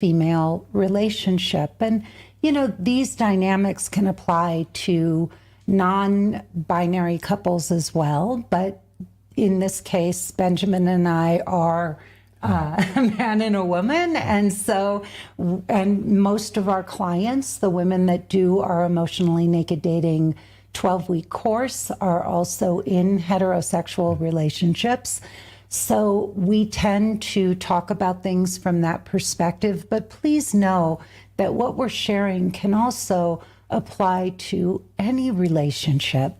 female relationship. And, these dynamics can apply to non-binary couples as well. But in this case, Benjamin and I are a man and a woman. And most of our clients, the women that do our Emotionally Naked Dating 12-week course, are also in heterosexual relationships. So we tend to talk about things from that perspective, but please know that what we're sharing can also apply to any relationship.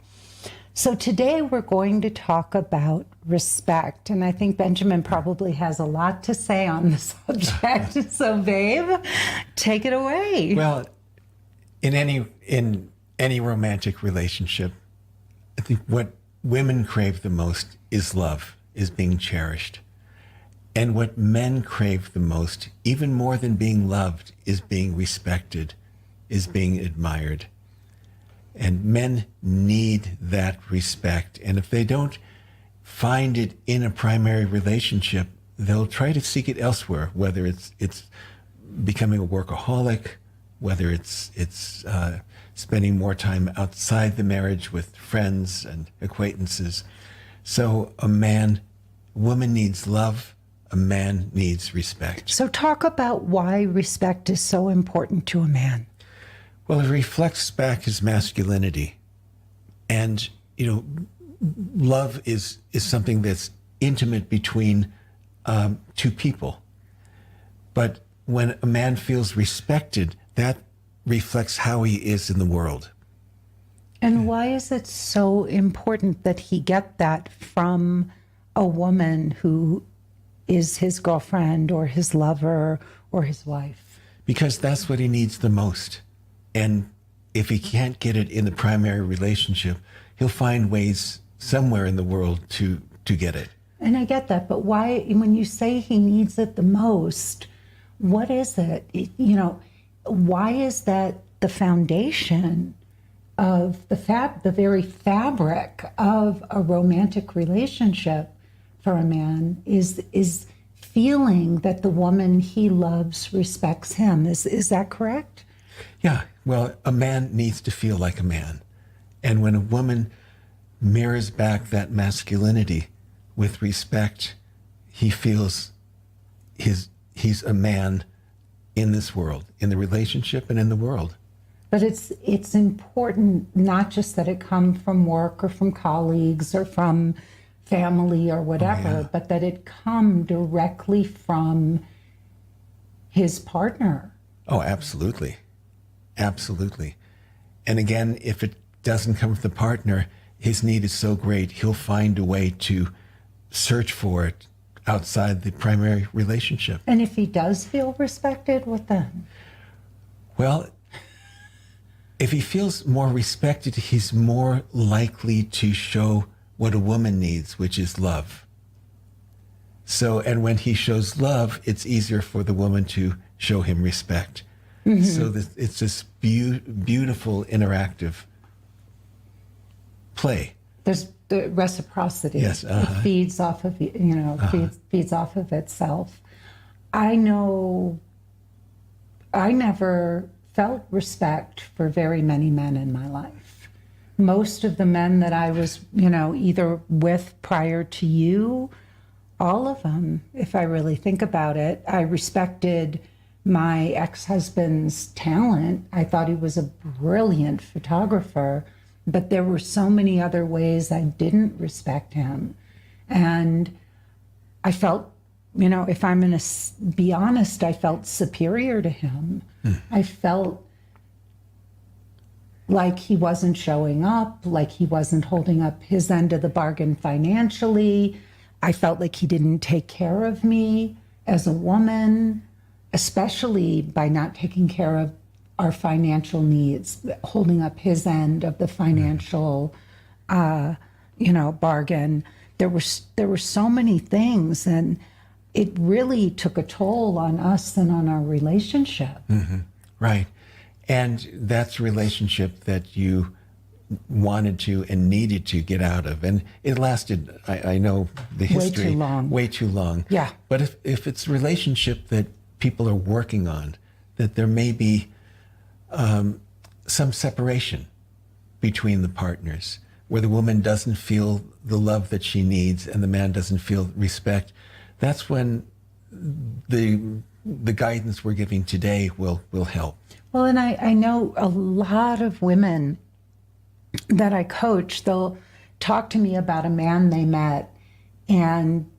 So today we're going to talk about respect, and I think Benjamin probably has a lot to say on the subject. So babe, take it away. Well, in any romantic relationship, I think what women crave the most is love, is being cherished. And what men crave the most, even more than being loved, is being respected, is being admired. And men need that respect. And if they don't find it in a primary relationship, they'll try to seek it elsewhere, whether it's becoming a workaholic, whether it's spending more time outside the marriage with friends and acquaintances. So woman needs love, a man needs respect. So talk about why respect is so important to a man. Well, it reflects back his masculinity. And, love is something that's intimate between two people. But when a man feels respected, that reflects how he is in the world. And why is it so important that he get that from a woman who is his girlfriend or his lover or his wife? Because that's what he needs the most. And if he can't get it in the primary relationship, he'll find ways somewhere in the world to get it. And I get that, but why, when you say he needs it the most, what is it? Why is that the foundation of the very fabric of a romantic relationship for a man is feeling that the woman he loves respects him. Is that correct? Yeah. Well, a man needs to feel like a man. And when a woman mirrors back that masculinity with respect, he feels he's a man in this world, in the relationship and in the world. But it's important not just that it come from work or from colleagues or from family or whatever, but that it come directly from his partner. Oh, absolutely. Absolutely. And again, if it doesn't come from the partner, his need is so great, he'll find a way to search for it outside the primary relationship. And if he does feel respected, what then? Well, if he feels more respected, he's more likely to show what a woman needs, which is love. So, and when he shows love, it's easier for the woman to show him respect. Mm-hmm. So it's this beautiful interactive play. There's the reciprocity. Yes, It feeds off of, feeds off of itself. I know I never felt respect for very many men in my life. Most of the men that I was, either with prior to you, all of them, if I really think about it, I respected my ex-husband's talent. I thought he was a brilliant photographer, but there were so many other ways I didn't respect him. And I felt, if I'm going to be honest, I felt superior to him. I felt like he wasn't showing up, like he wasn't holding up his end of the bargain financially. I felt like he didn't take care of me as a woman, especially by not taking care of our financial needs, holding up his end of the financial, bargain. There were so many things, and it really took a toll on us and on our relationship. Mm-hmm. Right. And that's a relationship that you wanted to and needed to get out of. And it lasted, I know the history. Way too long. Way too long. Yeah. But if it's a relationship that people are working on, that there may be some separation between the partners, where the woman doesn't feel the love that she needs and the man doesn't feel respect. That's when the guidance we're giving today will help. Well, and I know a lot of women that I coach, they'll talk to me about a man they met, and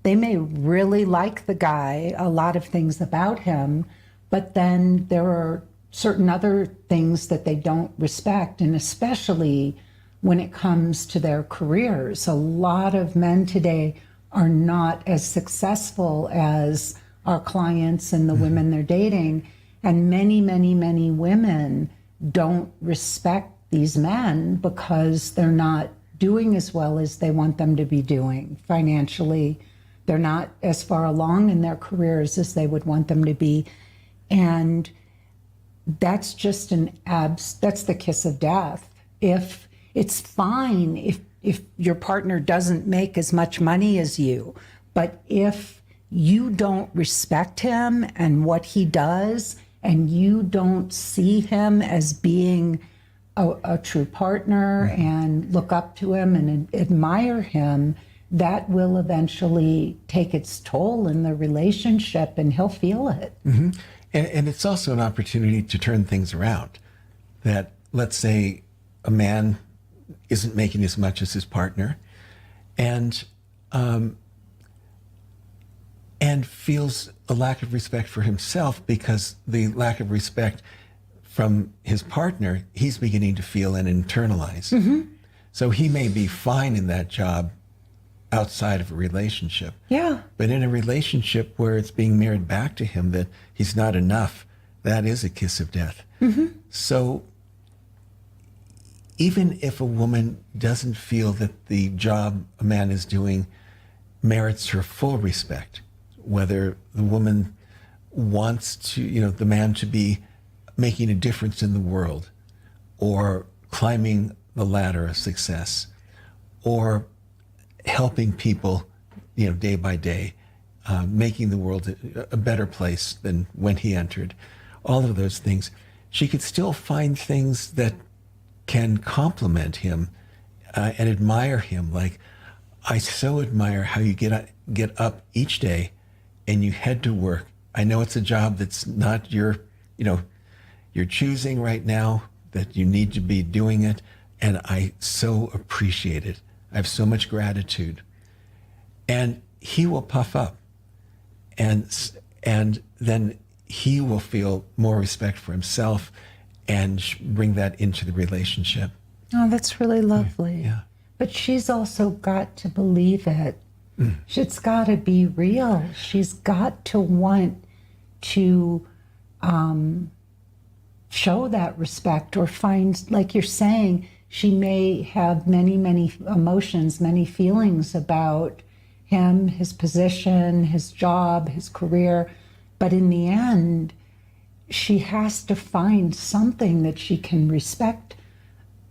they may really like the guy, a lot of things about him, but then there are certain other things that they don't respect, and especially when it comes to their careers. A lot of men today are not as successful as our clients and the women they're dating. And many, many, many women don't respect these men because they're not doing as well as they want them to be doing financially. They're not as far along in their careers as they would want them to be. And that's just that's the kiss of death. If it's fine if your partner doesn't make as much money as you, but if you don't respect him and what he does, and you don't see him as being a true partner and look up to him and admire him, that will eventually take its toll in the relationship, and he'll feel it. Mm-hmm. And it's also an opportunity to turn things around. That, let's say a man isn't making as much as his partner, and feels a lack of respect for himself, because the lack of respect from his partner, he's beginning to feel and internalize. Mm-hmm. So he may be fine in that job outside of a relationship. Yeah. But in a relationship where it's being mirrored back to him that he's not enough, that is a kiss of death. Mm-hmm. So even if a woman doesn't feel that the job a man is doing merits her full respect, whether the woman wants to, the man to be making a difference in the world, or climbing the ladder of success, or helping people, day by day, making the world a better place than when he entered, all of those things, she could still find things that can compliment him and admire him. Like, I so admire how you get up each day and you head to work. I know it's a job that's not your choosing right now, that you need to be doing it, and I so appreciate it. I have so much gratitude. And he will puff up, and then he will feel more respect for himself and bring that into the relationship. Oh, that's really lovely. Yeah. But she's also got to believe it. It's got to be real. She's got to want to show that respect, or find, like you're saying, she may have many, many emotions, many feelings about him, his position, his job, his career. But in the end, she has to find something that she can respect,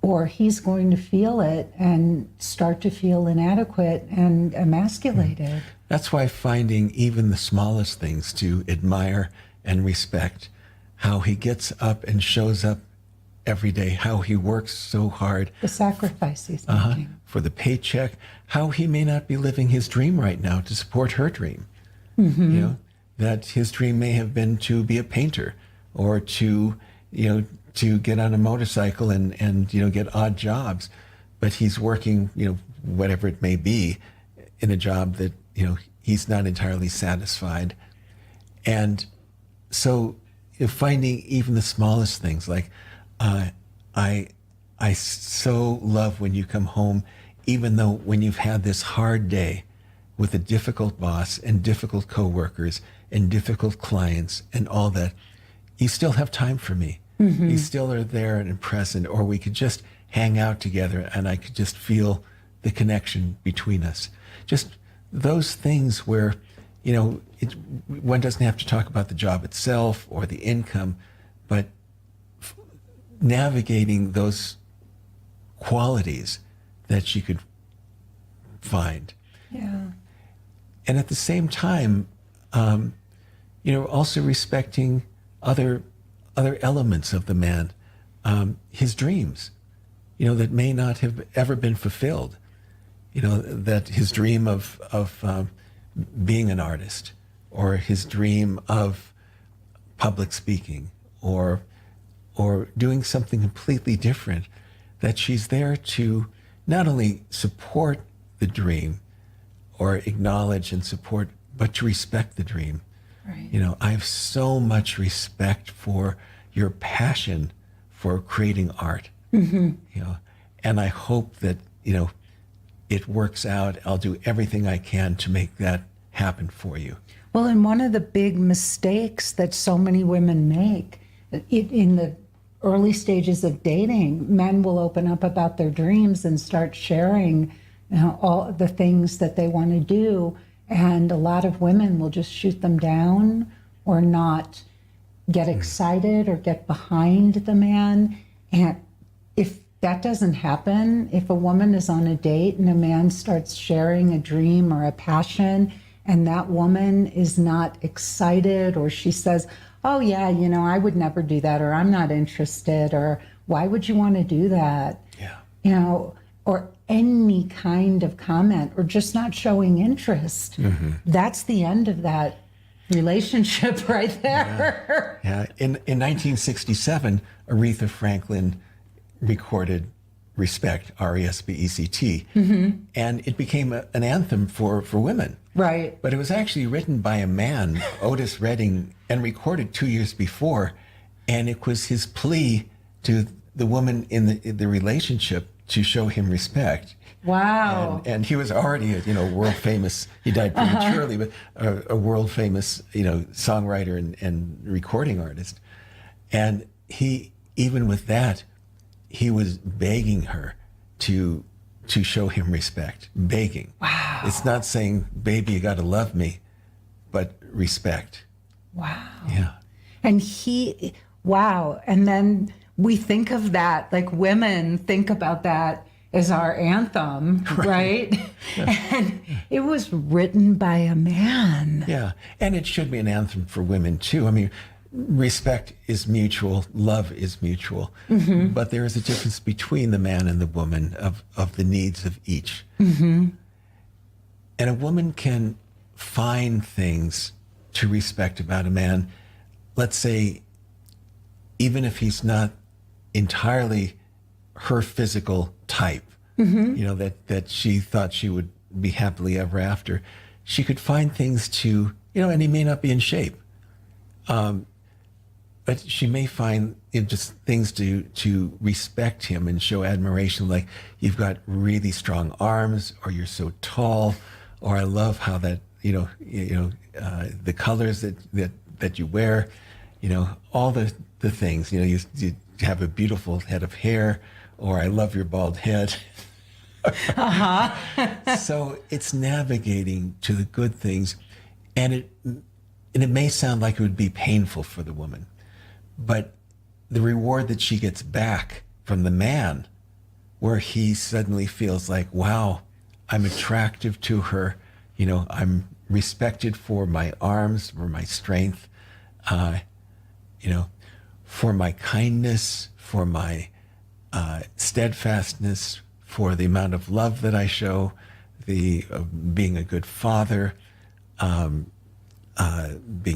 or he's going to feel it and start to feel inadequate and emasculated. That's why finding even the smallest things to admire and respect, how he gets up and shows up every day, how he works so hard. The sacrifice he's making. For the paycheck, how he may not be living his dream right now to support her dream. Mm-hmm. That his dream may have been to be a painter, or to get on a motorcycle and get odd jobs, but he's working, whatever it may be, in a job that, he's not entirely satisfied. And so finding even the smallest things, like, I so love when you come home, even though when you've had this hard day with a difficult boss and difficult coworkers and difficult clients and all that, you still have time for me. Mm-hmm. You still are there and present, or we could just hang out together and I could just feel the connection between us. Just those things where, one doesn't have to talk about the job itself or the income, but navigating those qualities that she could find. Yeah. And at the same time, also respecting other elements of the man, his dreams, that may not have ever been fulfilled. That his dream of being an artist, or his dream of public speaking, or doing something completely different, that she's there to not only support the dream or acknowledge and support, but to respect the dream. Right. I have so much respect for your passion for creating art. And I hope that, it works out. I'll do everything I can to make that happen for you. Well, and one of the big mistakes that so many women make in the early stages of dating, men will open up about their dreams and start sharing all the things that they want to do. And a lot of women will just shoot them down or not get excited or get behind the man. And if that doesn't happen, if a woman is on a date and a man starts sharing a dream or a passion, and that woman is not excited, or she says, oh yeah, I would never do that, or I'm not interested, or why would you want to do that? Yeah. Or any kind of comment, or just not showing interest. That's the end of that relationship right there. Yeah. In 1967, Aretha Franklin recorded Respect, R-E-S-P-E-C-T, and it became an anthem for women. Right. But it was actually written by a man, Otis Redding, and recorded 2 years before, and it was his plea to the woman in the relationship to show him respect. Wow. And he was already a world famous, he died prematurely, but a world famous, songwriter and recording artist. And he, even with that, he was begging her to show him respect, begging. Wow. It's not saying, baby, you got to love me, but respect. Wow. Yeah. And wow. And then we think of that, like women think about that as our anthem, right? And it was written by a man. Yeah. And it should be an anthem for women too. I mean, respect is mutual, love is mutual, but there is a difference between the man and the woman of the needs of each. And a woman can find things to respect about a man, let's say, even if he's not entirely her physical type, that she thought she would be happily ever after, she could find things to, and he may not be in shape. But she may find just things to respect him and show admiration, like you've got really strong arms, or you're so tall, or I love how that the colors that you wear, all the things. You have a beautiful head of hair, or I love your bald head. So it's navigating to the good things, and it may sound like it would be painful for the woman. But the reward that she gets back from the man, where he suddenly feels like, wow, I'm attractive to her, I'm respected for my arms, for my strength, for my kindness, for my steadfastness, for the amount of love that I show, being a good father, being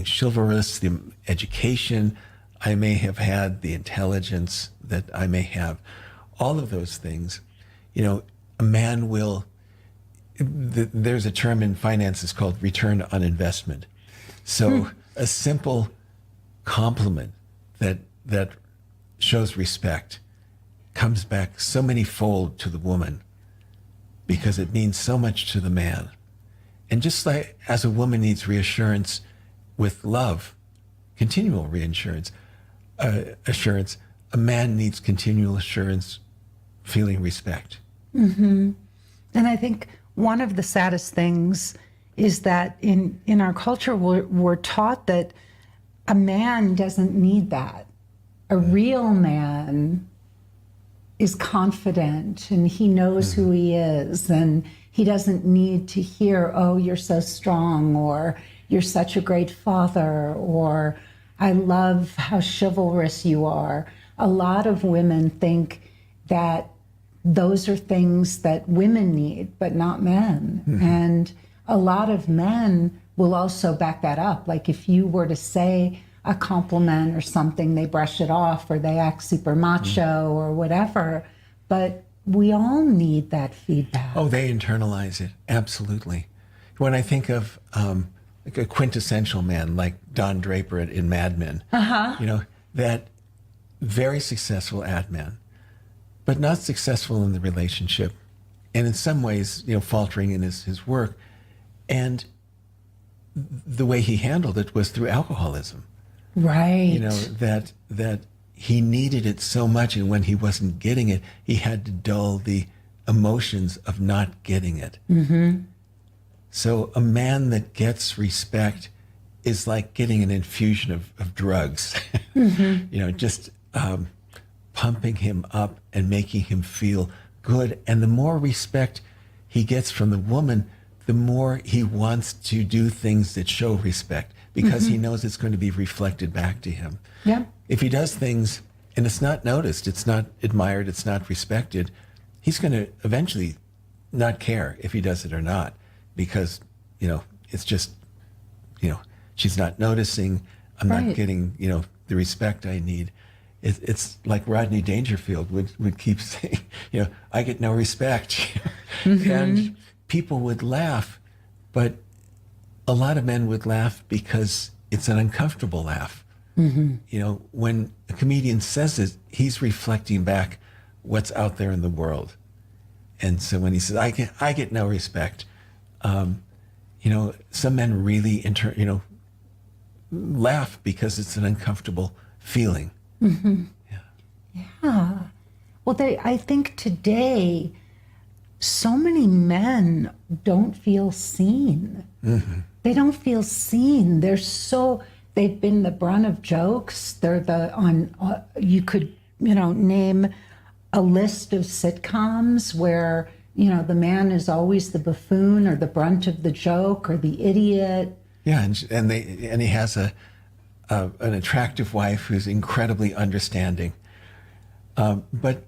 chivalrous, the education I may have had, the intelligence that I may have, all of those things. A man will, there's a term in finances called return on investment. So a simple compliment that shows respect comes back so many-fold to the woman, because it means so much to the man. And just like as a woman needs reassurance with love, continual reassurance, assurance, a man needs continual assurance, feeling respect. And I think one of the saddest things is that in our culture, we're taught that a man doesn't need that. A real man is confident, and he knows who he is, and he doesn't need to hear, oh, you're so strong, or, you're such a great father, or I love how chivalrous you are. A lot of women think that those are things that women need, but not men. And a lot of men will also back that up. Like if you were to say a compliment or something, they brush it off or they act super macho or whatever. But we all need that feedback. Oh, they internalize it. Absolutely. When I think of like a quintessential man like Don Draper in Mad Men, you know, that very successful ad man, but not successful in the relationship, and in some ways, you know, faltering in his work. And the way he handled it was through alcoholism. Right. You know, that he needed it so much, and when he wasn't getting it, he had to dull the emotions of not getting it. So a man that gets respect is like getting an infusion of drugs, you know, just pumping him up and making him feel good. And the more respect he gets from the woman, the more he wants to do things that show respect, because he knows it's going to be reflected back to him. Yeah. If he does things and it's not noticed, it's not admired, it's not respected, he's going to eventually not care if he does it or not, because, you know, it's just, you know, she's not noticing, I'm not getting, you know, the respect I need. It's like Rodney Dangerfield would keep saying, you know, I get no respect. And people would laugh, but a lot of men would laugh because it's an uncomfortable laugh. You know, when a comedian says it, he's reflecting back what's out there in the world. And so when he says, I get no respect, you know, some men really, you know, laugh because it's an uncomfortable feeling. Yeah. Well, I think today, so many men don't feel seen. They don't feel seen. They've been the brunt of jokes. They're you could, you know, name a list of sitcoms where, you know, the man is always the buffoon or the brunt of the joke or the idiot. Yeah, and he has an attractive wife who's incredibly understanding. But,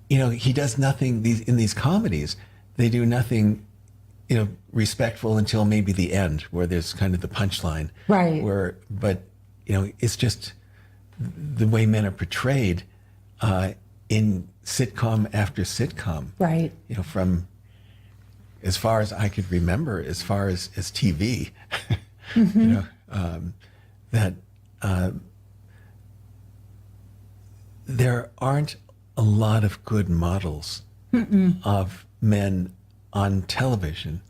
you know, he does nothing in these comedies. They do nothing, you know, respectful until maybe the end, where there's kind of the punchline. Right. But, you know, it's just the way men are portrayed in sitcom after sitcom. Right. You know, from as far as I could remember, as far as TV, you know, that there aren't a lot of good models of men on television,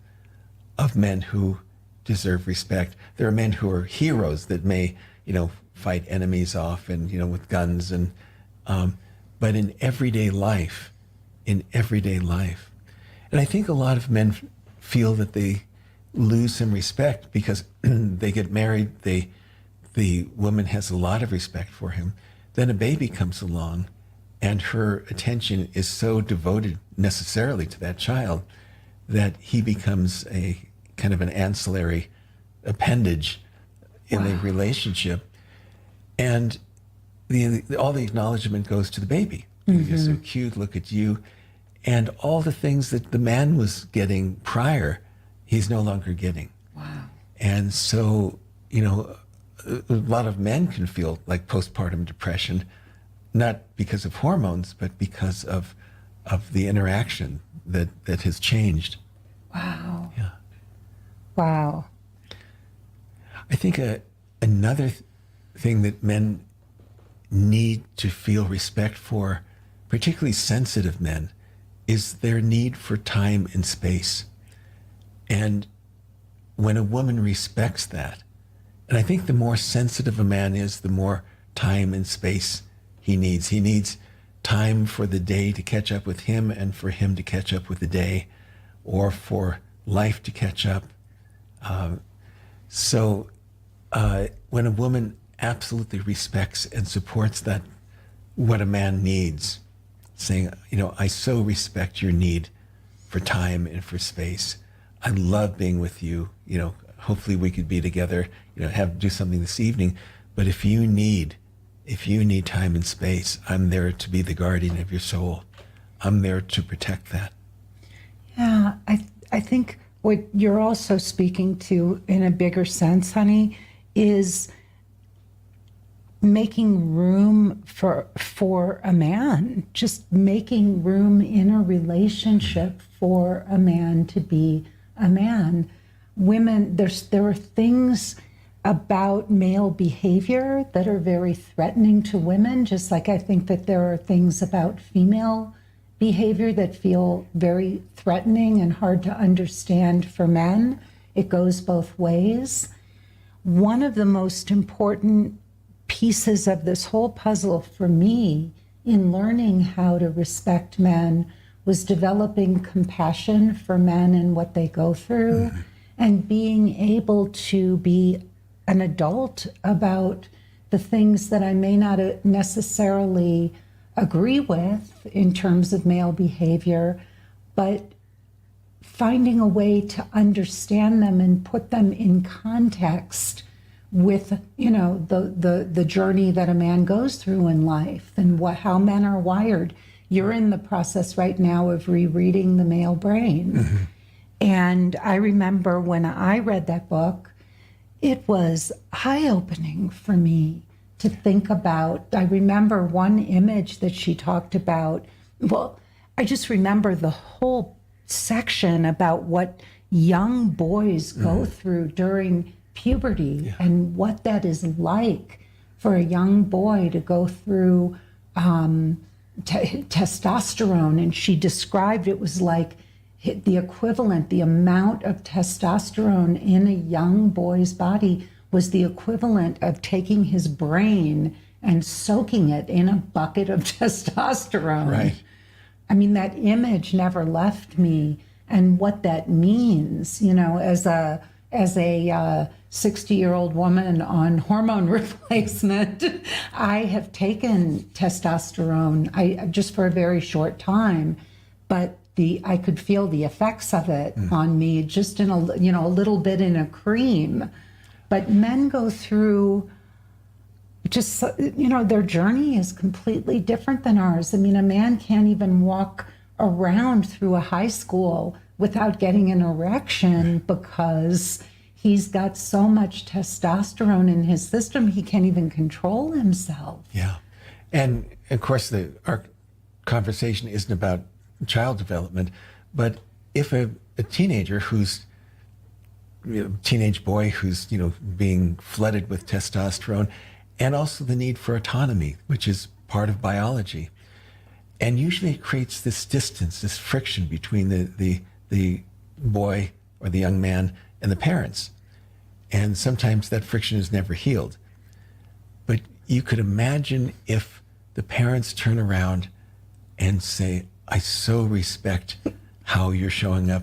of men who deserve respect. There are men who are heroes that may, you know, fight enemies off and, you know, with guns and, but in everyday life, and I think a lot of men feel that they lose some respect because they get married, the woman has a lot of respect for him. Then a baby comes along and her attention is so devoted necessarily to that child that he becomes a kind of an ancillary appendage in the relationship. And all the acknowledgement goes to the baby. You're so cute, look at you. And all the things that the man was getting prior, he's no longer getting. Wow. And so, you know, a lot of men can feel like postpartum depression, not because of hormones, but because of the interaction that has changed. Wow. Yeah. Wow. I think another thing that men need to feel respect for, particularly sensitive men, is their need for time and space. And when a woman respects that, and I think the more sensitive a man is, the more time and space he needs. He needs time for the day to catch up with him and for him to catch up with the day, or for life to catch up. So when a woman absolutely respects and supports that, what a man needs, saying, you know, I so respect your need for time and for space. I love being with you. You know, hopefully we could be together, do something this evening. But if you need time and space, I'm there to be the guardian of your soul. I'm there to protect that. Yeah, I think what you're also speaking to in a bigger sense, honey, is making room for a man, just making room in a relationship for a man to be a man. Women, there are things about male behavior that are very threatening to women, just like I think that there are things about female behavior that feel very threatening and hard to understand for men. It goes both ways. One of the most important pieces of this whole puzzle for me in learning how to respect men was developing compassion for men and what they go through, and being able to be an adult about the things that I may not necessarily agree with in terms of male behavior, but finding a way to understand them and put them in context with, the journey that a man goes through in life and how men are wired. You're in the process right now of rereading the male brain. And I remember when I read that book, it was eye-opening for me to think about. I remember one image that she talked about. Well, I just remember the whole section about what young boys go through during puberty and what that is like for a young boy to go through testosterone. And she described it was like the equivalent, the amount of testosterone in a young boy's body was the equivalent of taking his brain and soaking it in a bucket of testosterone. Right. I mean, that image never left me, and what that means, as a 60-year-old woman on hormone replacement, I have taken testosterone, just for a very short time, but I could feel the effects of it on me just in a little bit in a cream. But men go through just, their journey is completely different than ours. I mean, a man can't even walk around through a high school without getting an erection because he's got so much testosterone in his system, he can't even control himself. Yeah. And of course, our conversation isn't about child development, but if a teenager teenage boy who's, being flooded with testosterone, and also the need for autonomy, which is part of biology. And usually it creates this distance, this friction between the boy or the young man and the parents. And sometimes that friction is never healed. But you could imagine if the parents turn around and say, I so respect how you're showing up,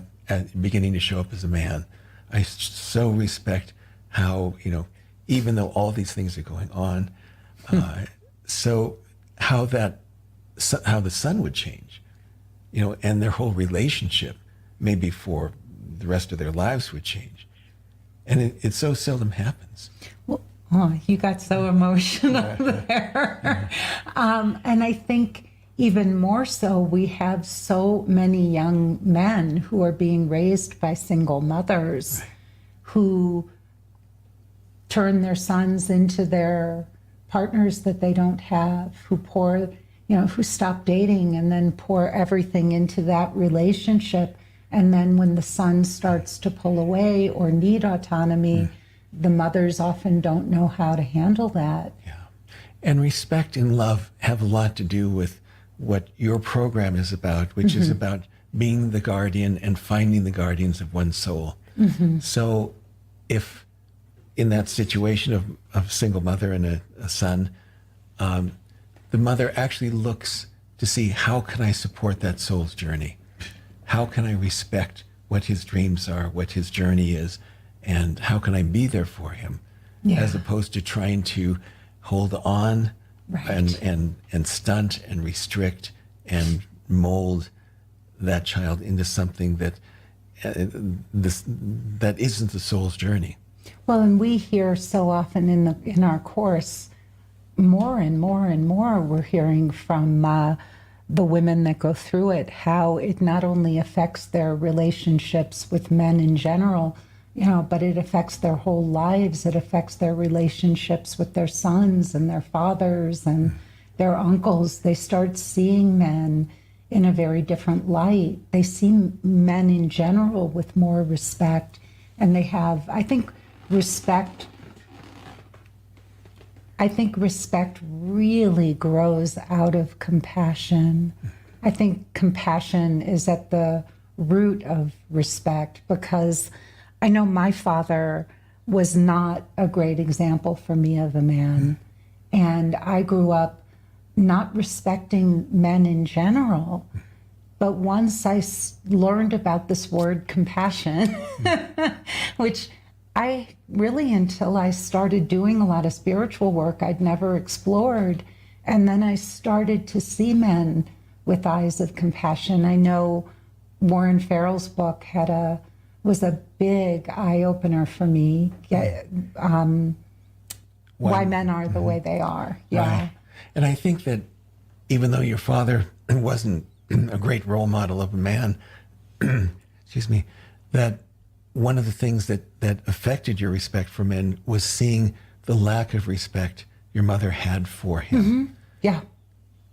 beginning to show up as a man. I so respect how, even though all these things are going on, so how the son would change, and their whole relationship, maybe for the rest of their lives, would change. And it so seldom happens. Well, you got so emotional there. And I think even more so, we have so many young men who are being raised by single mothers who turn their sons into their partners that they don't have, who stop dating and then pour everything into that relationship. And then when the son starts to pull away or need autonomy, the mothers often don't know how to handle that. Yeah. And respect and love have a lot to do with what your program is about, which is about being the guardian and finding the guardians of one's soul. So if in that situation of a single mother and a son, the mother actually looks to see, how can I support that soul's journey? How can I respect what his dreams are, what his journey is, and how can I be there for him? As opposed to trying to hold on and stunt and restrict and mold that child into something that that isn't the soul's journey. Well, and we hear so often in our course, more and more and more, we're hearing from the women that go through it, how it not only affects their relationships with men in general, but it affects their whole lives. It affects their relationships with their sons and their fathers and their uncles. They start seeing men in a very different light. They see men in general with more respect, and they have, I think respect really grows out of compassion. I think compassion is at the root of respect, because I know my father was not a great example for me of a man. And I grew up not respecting men in general. But once I learned about this word compassion, which I really, until I started doing a lot of spiritual work, I'd never explored. And then I started to see men with eyes of compassion. I know Warren Farrell's book was a big eye-opener for me. Why men are the way they are. Yeah. Right. And I think that even though your father wasn't a great role model of a man, excuse me, that one of the things that affected your respect for men was seeing the lack of respect your mother had for him. Mm-hmm. Yeah.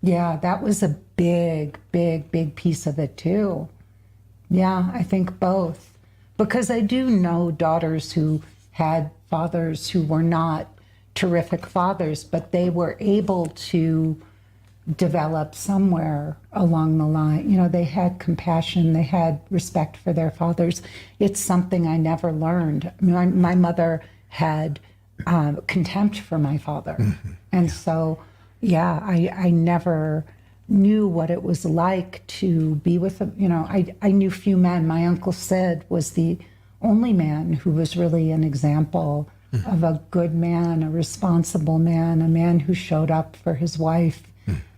Yeah, that was a big, big, big piece of it too. Yeah, I think both. Because I do know daughters who had fathers who were not terrific fathers, but they were able to develop somewhere along the line. They had compassion, they had respect for their fathers. It's something I never learned. My mother had contempt for my father. Mm-hmm. And so, yeah, I never knew what it was like to be with him. I knew few men. My Uncle Sid was the only man who was really an example of a good man, a responsible man, a man who showed up for his wife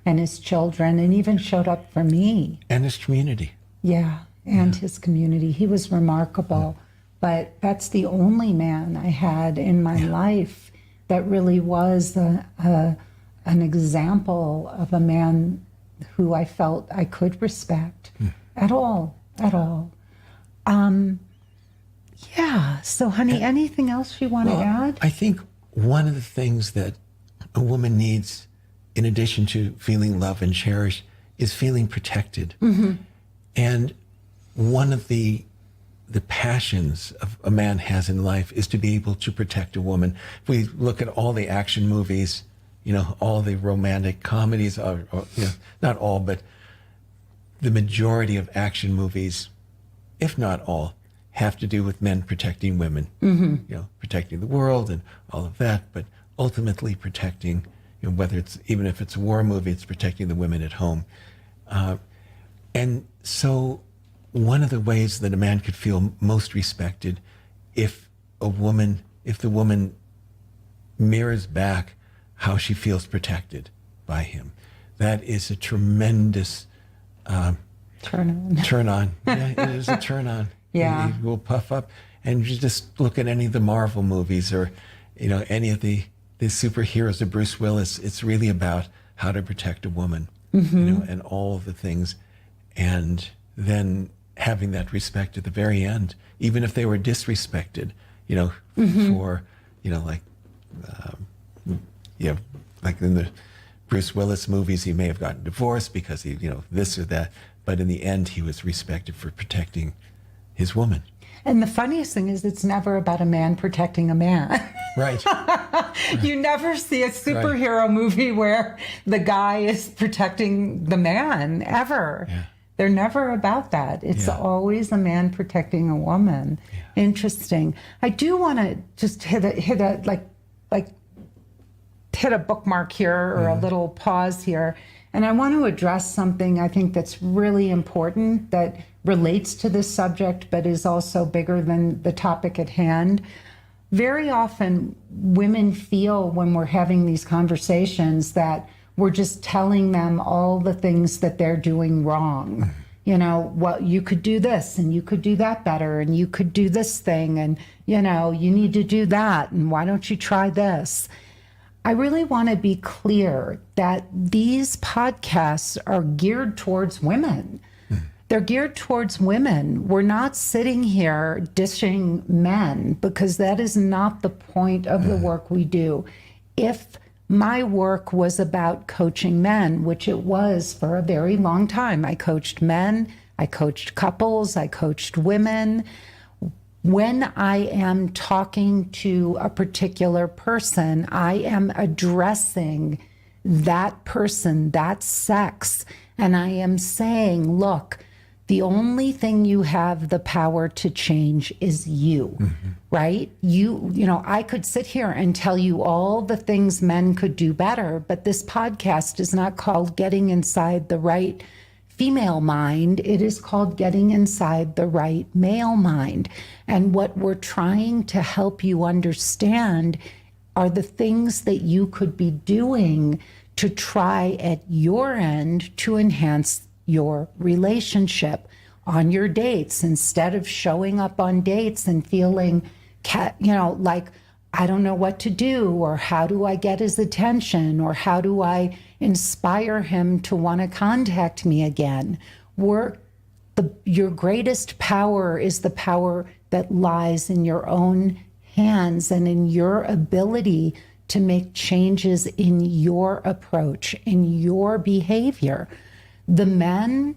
and his children, and even showed up for me. And his community. Yeah, and his community. He was remarkable. But that's the only man I had in my life that really was an example of a man who I felt I could respect at all. Yeah, so honey, anything else you want to add? I think one of the things that a woman needs, in addition to feeling loved and cherished, is feeling protected. Mm-hmm. And one of the passions of a man has in life is to be able to protect a woman. If we look at all the action movies, all the romantic comedies, not all, but the majority of action movies, if not all, have to do with men protecting women, protecting the world and all of that, but ultimately protecting, whether it's, even if it's a war movie, it's protecting the women at home. And so one of the ways that a man could feel most respected if the woman mirrors back how she feels protected by him. That is a tremendous turn on. Yeah, it is a turn on. Yeah. It will puff up. And you just look at any of the Marvel movies or, any of the superheroes of Bruce Willis. It's really about how to protect a woman, and all of the things. And then having that respect at the very end, even if they were disrespected, for, like in the Bruce Willis movies, he may have gotten divorced because he, this or that. But in the end, he was respected for protecting his woman. And the funniest thing is it's never about a man protecting a man. Right. You never see a superhero movie where the guy is protecting the man, ever. Yeah. They're never about that. It's always a man protecting a woman. Yeah. Interesting. I do want to just hit a bookmark here, or a little pause here. And I want to address something I think that's really important that relates to this subject, but is also bigger than the topic at hand. Very often women feel when we're having these conversations that we're just telling them all the things that they're doing wrong. well, you could do this and you could do that better and you could do this thing and, you need to do that. And why don't you try this? I really want to be clear that these podcasts are geared towards women. They're geared towards women. We're not sitting here dishing men, because that is not the point of the work we do. If my work was about coaching men, which it was for a very long time, I coached men, I coached couples, I coached women. When I am talking to a particular person, I am addressing that person, that sex, and I am saying, look, the only thing you have the power to change is you, right? I could sit here and tell you all the things men could do better, but this podcast is not called Getting Inside the Right Female Mind. It is called Getting Inside the Right Male Mind. And what we're trying to help you understand are the things that you could be doing to try at your end to enhance your relationship on your dates, instead of showing up on dates and feeling, like, I don't know what to do, or how do I get his attention, or how do I inspire him to want to contact me again. Your greatest power is the power that lies in your own hands and in your ability to make changes in your approach, in your behavior. The men,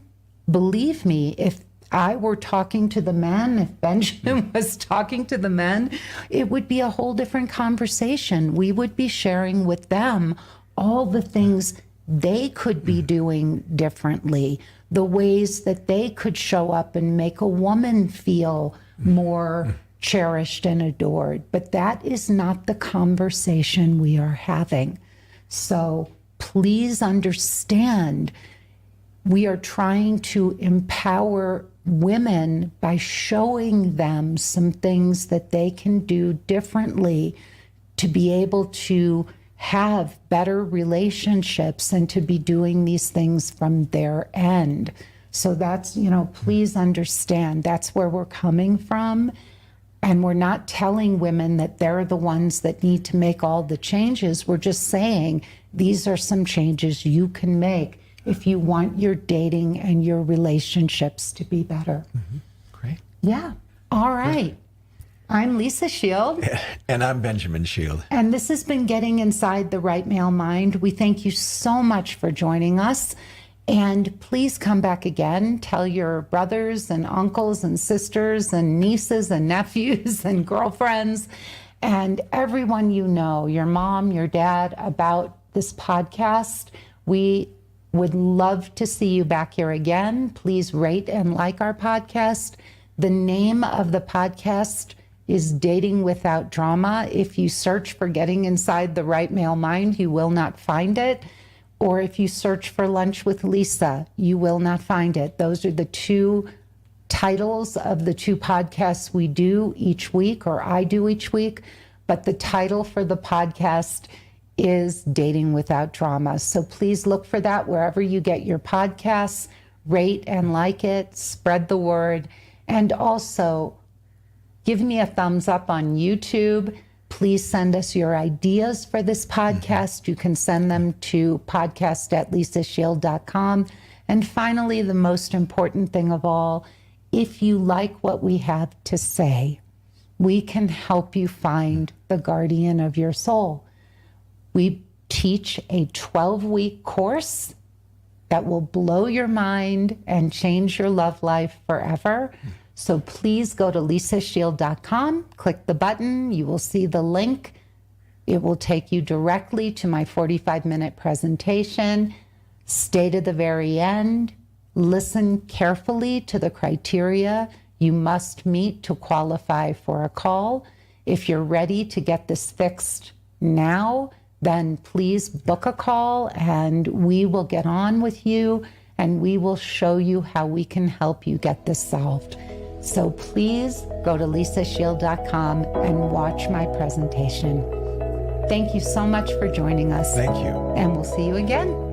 believe me, if I were talking to the men, if Benjamin was talking to the men, it would be a whole different conversation. We would be sharing with them all the things they could be doing differently, the ways that they could show up and make a woman feel more cherished and adored. But that is not the conversation we are having. So please understand, we are trying to empower women by showing them some things that they can do differently to be able to have better relationships and to be doing these things from their end. So that's, please understand, that's where we're coming from. And we're not telling women that they're the ones that need to make all the changes. We're just saying these are some changes you can make if you want your dating and your relationships to be better. Great. Yeah. All right. I'm Lisa Shield. And I'm Benjamin Shield. And this has been Getting Inside the Right Male Mind. We thank you so much for joining us. And please come back again. Tell your brothers and uncles and sisters and nieces and nephews and girlfriends and everyone you know, your mom, your dad, about this podcast. We would love to see you back here again. Please rate and like our podcast. The name of the podcast is Dating Without Drama. If you search for Getting Inside the Right Male Mind, you will not find it. Or if you search for Lunch with Lisa, you will not find it. Those are the two titles of the two podcasts we do each week, or I do each week. But the title for the podcast is Dating Without Drama. So please look for that wherever you get your podcasts, rate and like it, spread the word, and also give me a thumbs up on YouTube. Please send us your ideas for this podcast. You can send them to podcast@lisashield.com. And finally, the most important thing of all, if you like what we have to say, we can help you find the guardian of your soul. We teach a 12-week course that will blow your mind and change your love life forever. So please go to lisashield.com, click the button, you will see the link. It will take you directly to my 45-minute presentation. Stay to the very end. Listen carefully to the criteria you must meet to qualify for a call. If you're ready to get this fixed now, then please book a call and we will get on with you and we will show you how we can help you get this solved. So please go to lisashield.com and watch my presentation. Thank you so much for joining us. Thank you. And we'll see you again.